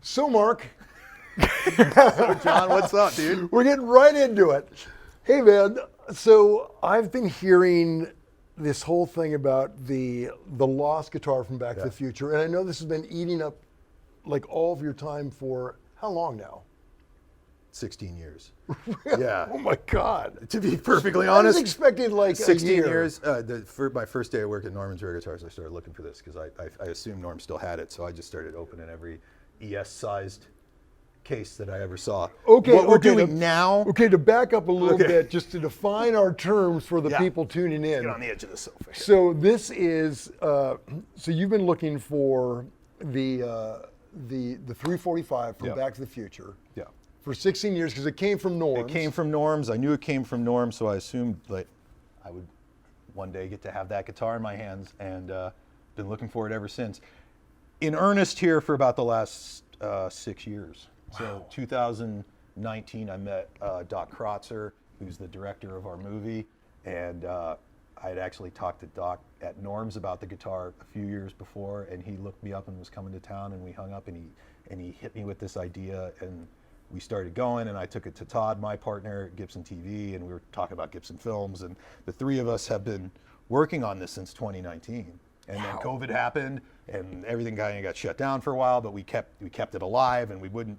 So, Mark, So, John, what's up, dude? we're getting right into it. Hey, man. So I've been hearing this whole thing about the lost guitar from Back to the Future, and I know this has been eating up like all of your time for how long now? 16 years. Really? Yeah. Oh my God. To be perfectly I was honest, expecting like 16 a year. years. My first day I worked at Norman's Rare Guitars, I started looking for this because I assumed Norm still had it, so I just started opening every ES-sized case that I ever saw. Okay, what we're okay, doing now. Okay, to back up a little Okay. bit, just to define our terms for the Yeah. people tuning in. Get on the edge of the sofa. Here. So this is so you've been looking for the 345 from Yeah. Back to the Future Yeah. for 16 years because it came from Norm's. It came from Norm's. I knew it came from Norm's, so I assumed like I would one day get to have that guitar in my hands, and been looking for it ever since. In earnest here for about the last 6 years. So 2019, I met Doc Krotzer, who's the director of our movie, and I had actually talked to Doc at Norm's about the guitar a few years before, and he looked me up and was coming to town, and we hung up, and he hit me with this idea, and we started going, and I took it to Todd, my partner at Gibson TV, and we were talking about Gibson films, and the three of us have been working on this since 2019. And then COVID happened, and everything kind of got shut down for a while, but we kept it alive, and we wouldn't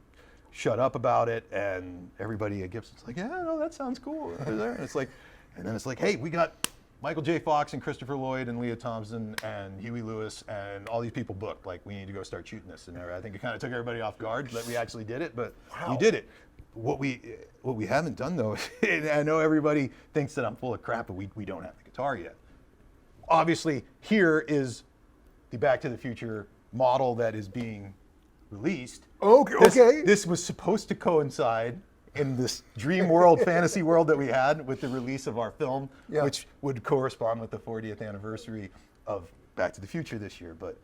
shut up about it. And everybody at Gibson's like, yeah, no, that sounds cool. And it's like, and then it's like, hey, we got Michael J. Fox and Christopher Lloyd and Leah Thompson and Huey Lewis and all these people booked. Like, we need to go start shooting this. And I think it kind of took everybody off guard that we actually did it, but we did it. What we haven't done though, and I know everybody thinks that I'm full of crap, but we don't have the guitar yet. Obviously, here is the Back to the Future model that is being released. Okay. This was supposed to coincide in this dream world, fantasy world that we had with the release of our film, which would correspond with the 40th anniversary of Back to the Future this year. But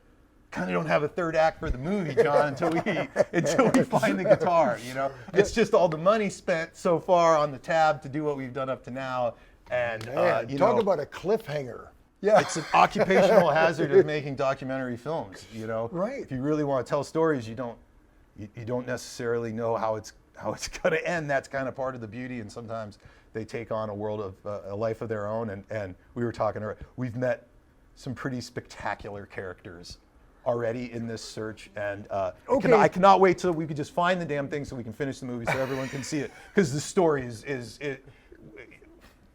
kind of don't have a third act for the movie, John, until we find the guitar. You know, it's just all the money spent so far on the tab to do what we've done up to now, and talk about a cliffhanger. Yeah, it's an occupational hazard of making documentary films. You know, right? If you really want to tell stories, you don't necessarily know how it's going to end. That's kind of part of the beauty, and sometimes they take on a world of a life of their own. And we were talking, we've met some pretty spectacular characters already in this search, and I cannot wait till we could just find the damn thing so we can finish the movie so everyone can see it, because the story is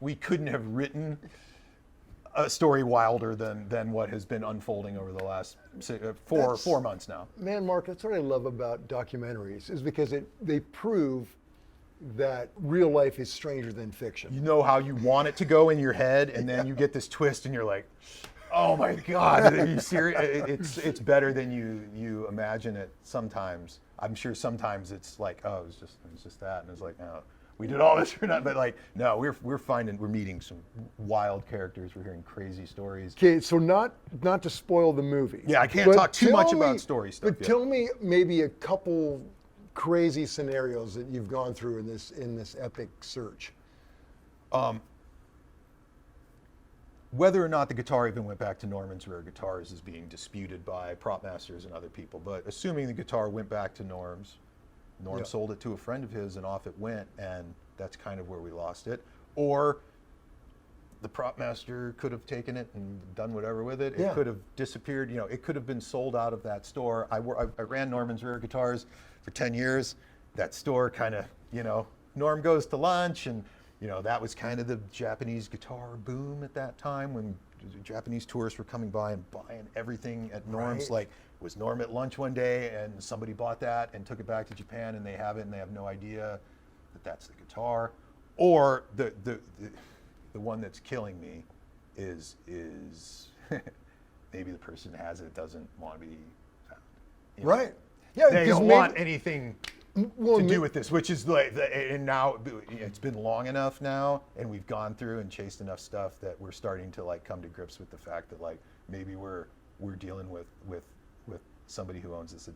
we couldn't have written a story wilder than what has been unfolding over the last four months now. Man, Mark, that's what I love about documentaries, is because they prove that real life is stranger than fiction. You know how you want it to go in your head, and then you get this twist, and you're like, oh my God, are you serious? It's better than you imagine it sometimes. I'm sure sometimes it's like, oh, it was just that, and it's like, no. We did all this for nothing, but like, no, we're meeting some wild characters. We're hearing crazy stories. Okay, so not to spoil the movie. Yeah, I can't talk too much about story stuff. But tell me maybe a couple crazy scenarios that you've gone through in this epic search. Whether or not the guitar even went back to Norman's Rare Guitars is being disputed by prop masters and other people. But assuming the guitar went back to Norm sold it to a friend of his, and off it went, and that's kind of where we lost it. Or the prop master could have taken it and done whatever with it. It could have disappeared. You know, it could have been sold out of that store. I ran Norman's Rare Guitars for 10 years. That store kind of, Norm goes to lunch, and that was kind of the Japanese guitar boom at that time, when Japanese tourists were coming by and buying everything at Norm's. Like, was Norm at lunch one day and somebody bought that and took it back to Japan, and they have it and they have no idea that that's the guitar. Or the one that's killing me is maybe the person that has it doesn't want to be found. Right. Yeah, they don't want anything to do with this, which is like, and now it's been long enough now, and we've gone through and chased enough stuff that we're starting to like come to grips with the fact that like maybe we're dealing with somebody who owns this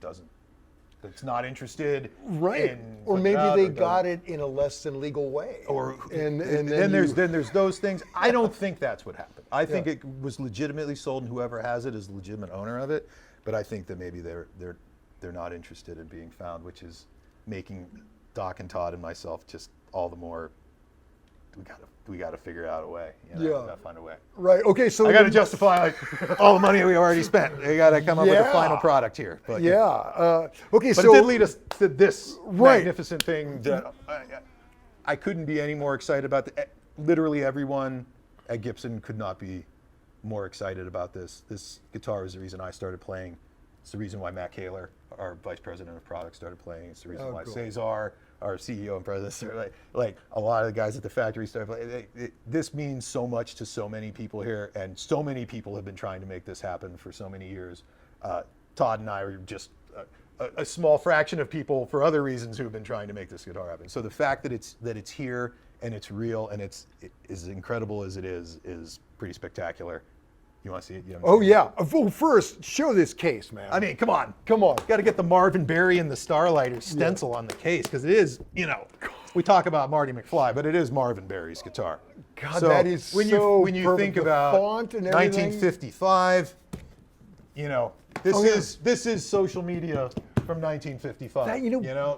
that's not interested. Right. Or maybe they got it in a less than legal way. Or and then there's those things. I don't think that's what happened. I think it was legitimately sold, and whoever has it is the legitimate owner of it. But I think that maybe they're they're not interested in being found, which is making Doc and Todd and myself just all the more. We gotta figure out a way. You know? Yeah. We gotta find a way. Right. Okay. So I gotta justify like, all the money we already spent. We gotta come up with a final product here. But okay. But So it did lead us to this Right. magnificent thing that I couldn't be any more excited about. Literally everyone at Gibson could not be more excited about this. This guitar is the reason I started playing. It's the reason why Matt Kaler, our vice president of product, started playing. It's the reason why cool. Cesar, our CEO and president, started, like a lot of the guys at the factory started playing. This means so much to so many people here, and so many people have been trying to make this happen for so many years. Todd and I are just a small fraction of people for other reasons who have been trying to make this guitar happen. So the fact that it's here and it's real and it's as incredible as it is pretty spectacular. You want to see it? You haven't Oh seen it? yeah. Well, first show this case, man. I mean, come on. Come on. Got to get the Marvin Berry and the Starlighter stencil on the case because it is, we talk about Marty McFly, but it is Marvin Berry's guitar. God, that is when so you perfect. think The about font and everything. 1955, Oh, this is social media from 1955. That,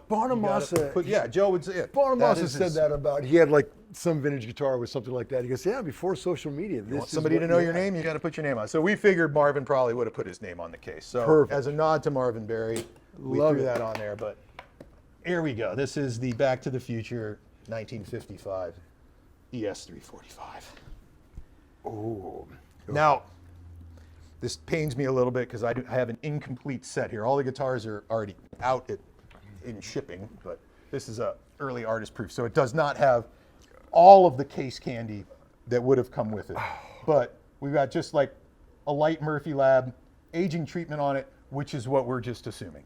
Bonamassa. Joe would say it. Bonamassa said that about. He had like some vintage guitar with something like that. He goes, yeah, before social media. You want somebody to know your name, you got to put your name on. So we figured Marvin probably would have put his name on the case. So Perfect. as a nod to Marvin Berry, we Love threw it. that on there. But here we go. This is the Back to the Future 1955 ES-345. Oh. Now, this pains me a little bit because I have an incomplete set here. All the guitars are already out in shipping, but this is a early artist proof, so it does not have all of the case candy that would have come with it. But we've got just like a light Murphy Lab aging treatment on it, which is what we're just assuming.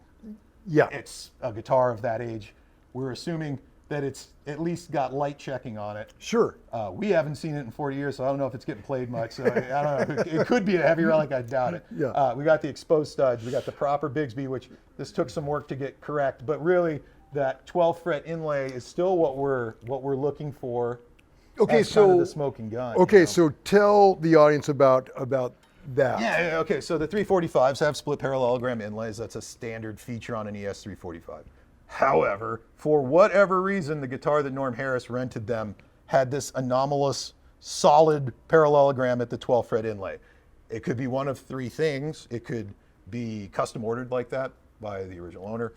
Yeah. It's a guitar of that age. We're assuming that it's at least got light checking on it. Sure. We haven't seen it in 40 years, so I don't know if it's getting played much. So I don't know. It could be a heavy relic. I doubt it. Yeah. We got the exposed studs. We got the proper Bigsby, which this took some work to get correct. But really, that 12 fret inlay is still what we're looking for. Okay, as so kind of the smoking gun. Okay, so tell the audience about that. Yeah. Okay. So the 345s have split parallelogram inlays. That's a standard feature on an ES-345. However, for whatever reason, the guitar that Norm Harris rented them had this anomalous solid parallelogram at the 12 fret inlay. It could be one of three things. It could be custom ordered like that by the original owner.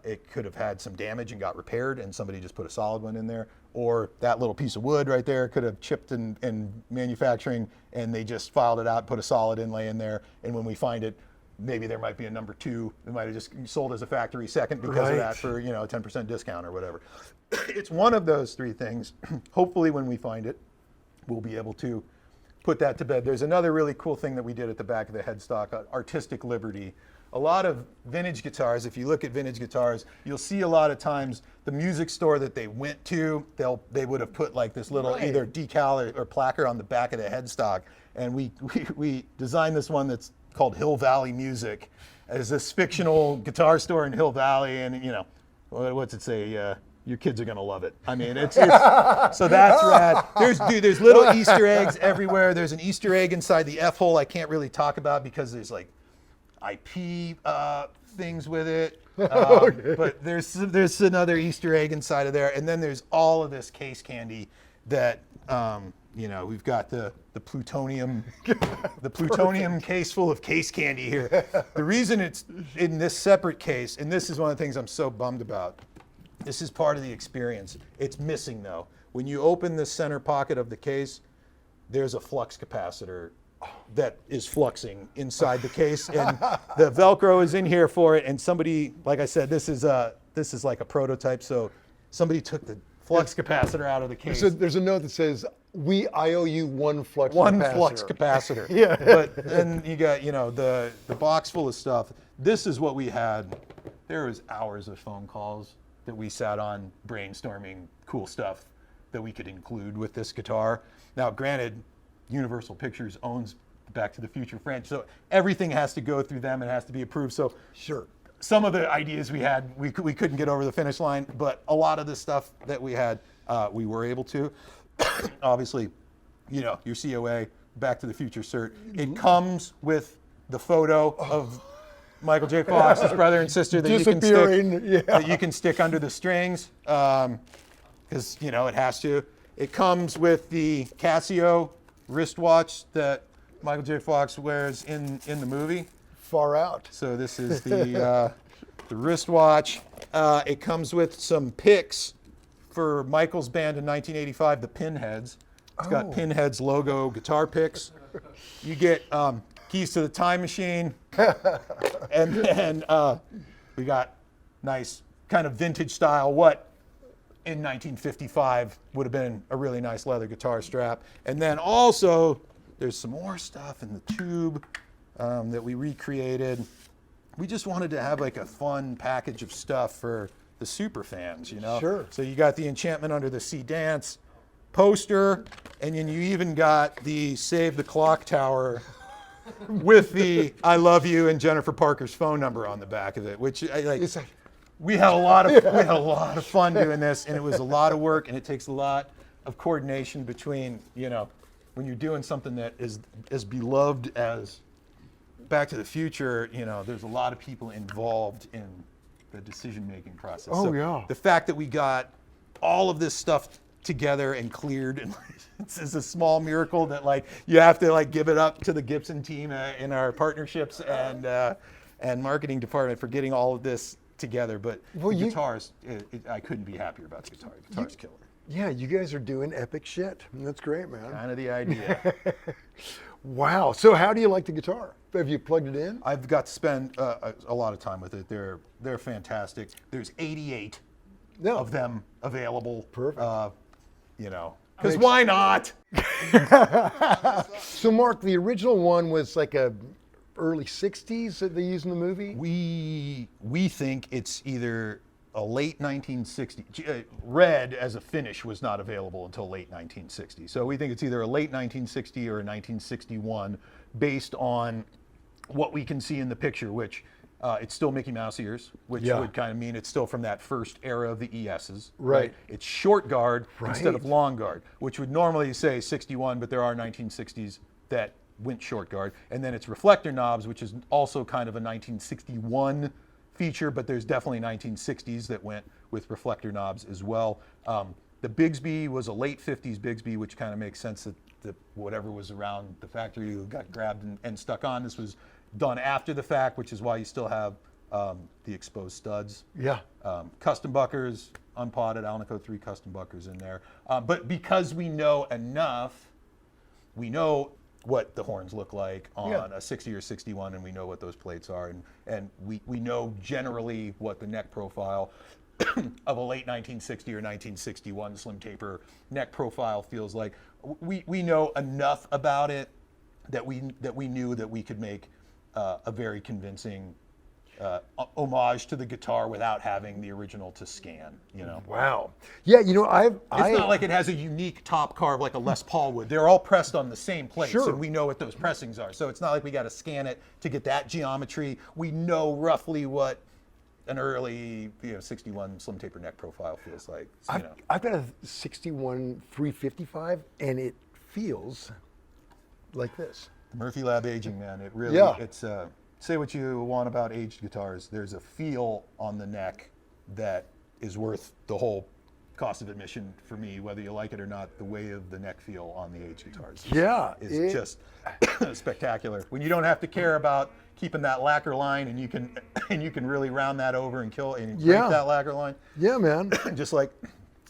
It could have had some damage and got repaired and somebody just put a solid one in there. Or that little piece of wood right there could have chipped in manufacturing and they just filed it out, put a solid inlay in there. And when we find it, maybe there might be a number two. It might have just sold as a factory second because of that for, a 10% discount or whatever. It's one of those three things. Hopefully when we find it, we'll be able to put that to bed. There's another really cool thing that we did at the back of the headstock, artistic liberty. A lot of vintage guitars, if you look at vintage guitars, you'll see a lot of times the music store that they went to, they would have put like this little either decal or placard on the back of the headstock. And we designed this one that's called Hill Valley Music as this fictional guitar store in Hill Valley. And what's it say? Your kids are gonna love it. I mean, it's so that's rad. There's little Easter eggs everywhere. There's an Easter egg inside the F hole I can't really talk about because there's like IP things with it. But there's another Easter egg inside of there, and then there's all of this case candy that we've got the plutonium case full of case candy here. The reason it's in this separate case, and this is one of the things I'm so bummed about. This is part of the experience. It's missing though. When you open the center pocket of the case, there's a flux capacitor that is fluxing inside the case, and the Velcro is in here for it. And somebody, like I said, this is like a prototype. So somebody took the flux capacitor out of the case. So there's a note that says, I owe you one flux capacitor. One flux capacitor. Yeah. But then you got, the box full of stuff. This is what we had. There was hours of phone calls that we sat on brainstorming cool stuff that we could include with this guitar. Now, granted, Universal Pictures owns Back to the Future franchise, so everything has to go through them and has to be approved. So sure, some of the ideas we had, we couldn't get over the finish line, but a lot of the stuff that we had, we were able to. Obviously, your COA, Back to the Future cert, it comes with the photo of Michael J. Fox's brother and sister that Disappearing, that you can stick under the strings, because it has to. It comes with the Casio wristwatch that Michael J. Fox wears in the movie. Far out. So this is the wristwatch. It comes with some picks for Michael's band in 1985, the Pinheads. It's got Pinheads logo guitar picks. You get keys to the time machine, and then we got nice kind of vintage style, what in 1955 would have been a really nice leather guitar strap. And then also there's some more stuff in the tube that we recreated. We just wanted to have like a fun package of stuff for the super fans, Sure. So you got the Enchantment Under the Sea Dance poster, and then you even got the Save the Clocktower with the I Love You and Jennifer Parker's phone number on the back of it, which we had a lot of fun doing this, and it was a lot of work, and it takes a lot of coordination between, when you're doing something that is as beloved as Back to the Future, there's a lot of people involved in the decision-making process. Oh, so yeah. The fact that we got all of this stuff together and cleared, and it's a small miracle that you have to give it up to the Gibson team in our partnerships and marketing department for getting all of this together. But guitars, I couldn't be happier about the guitar. Guitar's killer. Yeah, you guys are doing epic shit. That's great, man. Kind of the idea. Wow. So how do you like the guitar? Have you plugged it in? I've got to spend a lot of time with it. They're fantastic. There's 88 of them available. Perfect. Because why not? So Mark, the original one was like a early 60s that they used in the movie? We think it's either a late 1960s. Red as a finish was not available until late 1960. So we think it's either a late 1960 or a 1961 based on what we can see in the picture, which it's still Mickey Mouse ears, which would kind of mean it's still from that first era of the ESs. Right. It's short guard instead of long guard, which would normally say 61, but there are 1960s that went short guard. And then it's reflector knobs, which is also kind of a 1961 feature, but there's definitely 1960s that went with reflector knobs as well. The Bigsby was a late 50s Bigsby, which kind of makes sense that whatever was around the factory got grabbed and stuck on. This was done after the fact, which is why you still have the exposed studs. Yeah. Custom buckers, unpotted Alnico 3 custom buckers in there. But because we know enough, we know what the horns look like on a 60 or 61, and we know what those plates are, and we know generally what the neck profile of a late 1960 or 1961 slim taper neck profile feels like. We know enough about it that we knew that we could make a very convincing homage to the guitar without having the original to scan, Wow. Yeah, It's not like it has a unique top carve like a Les Paul would. They're all pressed on the same plates, and we know what those pressings are. So it's not like we got to scan it to get that geometry. We know roughly what an early 61 slim taper neck profile feels like. I've got a 61 355, and it feels like this. Murphy Lab aging, man. It really, it's, say what you want about aged guitars. There's a feel on the neck that is worth the whole cost of admission for me, whether you like it or not. The way of the neck feel on the aged guitars is just spectacular. When you don't have to care about keeping that lacquer line, and you can really round that over and kill and break that lacquer line. Yeah, man. Just like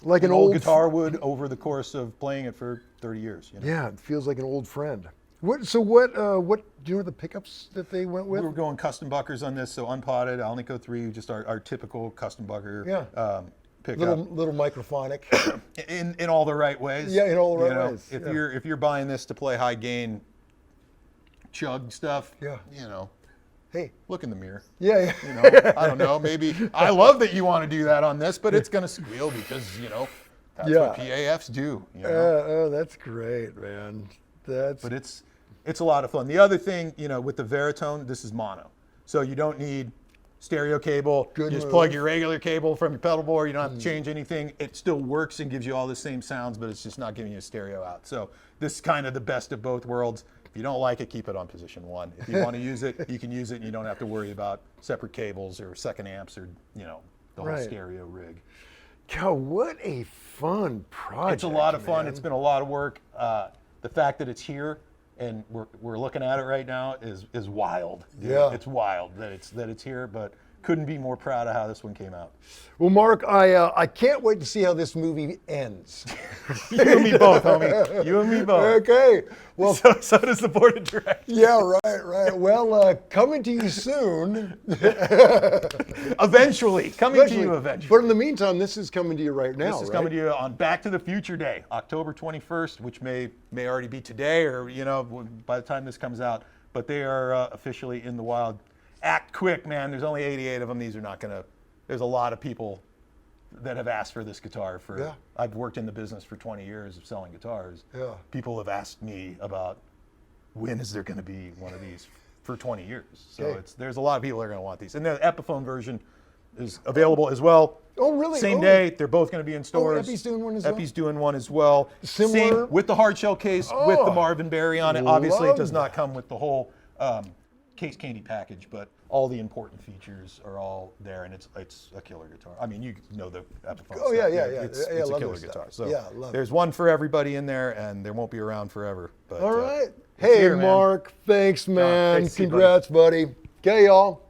an old guitar would over the course of playing it for 30 years. Yeah, it feels like an old friend. What do you know the pickups that they went with? We were going custom buckers on this, so unpotted, Alnico 3, just our typical custom bucker pickup. Little microphonic. in all the right ways. Yeah, in all the right ways. If you're buying this to play high gain chug stuff, hey, look in the mirror. Yeah. I don't know, maybe I love that you want to do that on this, but it's gonna squeal because that's what PAFs do. Oh, that's great, man. But it's a lot of fun. The other thing, with the Veritone, this is mono. So you don't need stereo cable. You just plug your regular cable from your pedal board. You don't have to change anything. It still works and gives you all the same sounds, but it's just not giving you a stereo out. So this is kind of the best of both worlds. If you don't like it, keep it on position 1. If you want to use it, you can use it, and you don't have to worry about separate cables or second amps or the whole stereo rig. God, what a fun project! It's a lot of fun. man. It's been a lot of work. The fact that it's here and we're looking at it right now is wild. Yeah, it's wild that it's here, but couldn't be more proud of how this one came out. Well, Mark, I can't wait to see how this movie ends. You and me both, homie. You and me both. Okay. Well, so does the board of directors. yeah, right. Well, coming to you soon. Eventually, coming to you eventually. But in the meantime, this is coming to you right now. This is coming to you on Back to the Future Day, October 21st, which may already be today, or by the time this comes out. But they are officially in the wild. Act quick, man. There's only 88 of them. These are not gonna. There's a lot of people that have asked for this guitar. I've worked in the business for 20 years of selling guitars. Yeah. People have asked me about when is there going to be one of these for 20 years. So there's a lot of people that are going to want these. And the Epiphone version is available as well. Oh, really? Same day. They're both going to be in stores. Epi's doing one as well? Epi's doing one as well. Similar? Same, with the hard shell case, with the Marvin Berry on it. Obviously, it does not that. come with the whole case candy package, but all the important features are all there, and it's a killer guitar. I mean, you know the Epiphone. Oh, stuff. yeah. It's I a love killer this stuff. guitar. So Yeah, love there's one for everybody in there, and they won't be around forever. But, All right. it's Hey, here, man. Mark. Thanks, man. great to see you, Congrats, buddy. Okay, y'all.